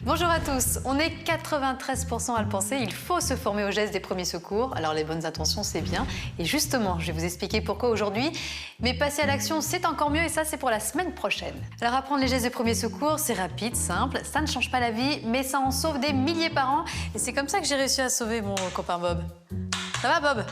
Bonjour à tous, on est 93% à le penser, il faut se former aux gestes des premiers secours. Alors les bonnes intentions c'est bien, et justement je vais vous expliquer pourquoi aujourd'hui, mais passer à l'action c'est encore mieux et ça c'est pour la semaine prochaine. Alors apprendre les gestes de premiers secours c'est rapide, simple, ça ne change pas la vie, mais ça en sauve des milliers par an et c'est comme ça que j'ai réussi à sauver mon copain Bob. Ça va Bob ?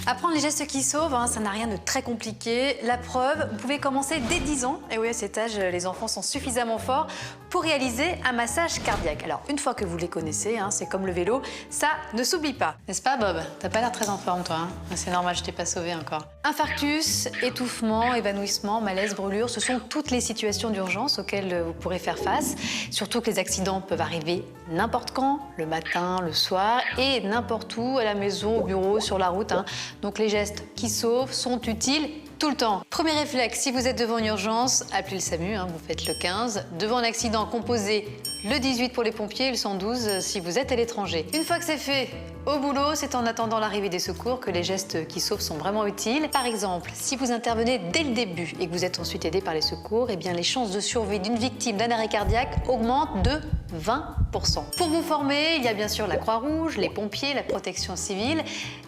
Apprendre les gestes qui sauvent, ça n'a rien de très compliqué. La preuve, vous pouvez commencer dès 10 ans. Et oui, à cet âge, les enfants sont suffisamment forts pour réaliser un massage cardiaque. Alors, une fois que vous les connaissez, c'est comme le vélo, ça ne s'oublie pas. N'est-ce pas, Bob? T'as pas l'air très en forme, toi. C'est normal, je t'ai pas sauvé encore. Infarctus, étouffement, évanouissement, malaise, brûlure, ce sont toutes les situations d'urgence auxquelles vous pourrez faire face. Surtout que les accidents peuvent arriver n'importe quand, le matin, le soir, et n'importe où, à la maison, au bureau, sur la route. Donc les gestes qui sauvent sont utiles tout le temps. Premier réflexe, si vous êtes devant une urgence, appelez le SAMU, vous faites le 15. Devant un accident, composez le 18 pour les pompiers et le 112 si vous êtes à l'étranger. Une fois que c'est fait, au boulot, c'est en attendant l'arrivée des secours que les gestes qui sauvent sont vraiment utiles. Par exemple, si vous intervenez dès le début et que vous êtes ensuite aidé par les secours, eh bien les chances de survie d'une victime d'un arrêt cardiaque augmentent de 20%. Pour vous former, il y a bien sûr la Croix-Rouge, les pompiers, la protection civile.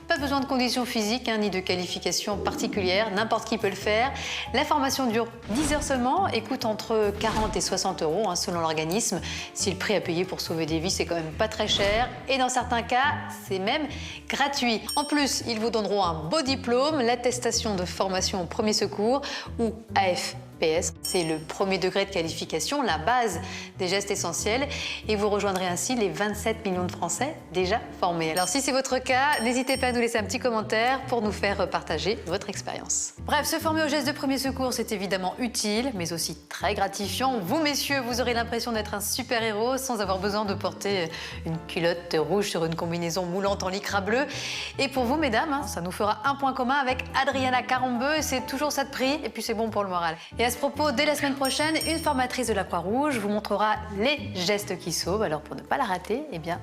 Pas besoin de conditions physiques ni de qualifications particulières, n'importe qui peut le faire. La formation dure 10 heures seulement et coûte entre 40 et 60 euros selon l'organisme. Si le prix à payer pour sauver des vies, c'est quand même pas très cher. Et dans certains cas, c'est même gratuit. En plus, ils vous donneront un beau diplôme, l'attestation de formation au premier secours ou AFPS. C'est le premier degré de qualification, la base des gestes essentiels. Et vous rejoindrez ainsi les 27 millions de Français déjà formés. Alors si c'est votre cas, n'hésitez pas à nous laisser un petit commentaire pour nous faire partager votre expérience. Bref, se former aux gestes de premier secours, c'est évidemment utile, mais aussi très gratifiant. Vous, messieurs, vous aurez l'impression d'être un super-héros sans avoir besoin de porter une culotte rouge sur une combinaison moulante en lycra bleu. Et pour vous, mesdames, ça nous fera un point commun avec Adriana Carambeu. C'est toujours ça de prix, et puis c'est bon pour le moral. Et à ce propos, dès la semaine prochaine, une formatrice de la Croix-Rouge vous montrera les gestes qui sauvent. Alors pour ne pas la rater, eh bien,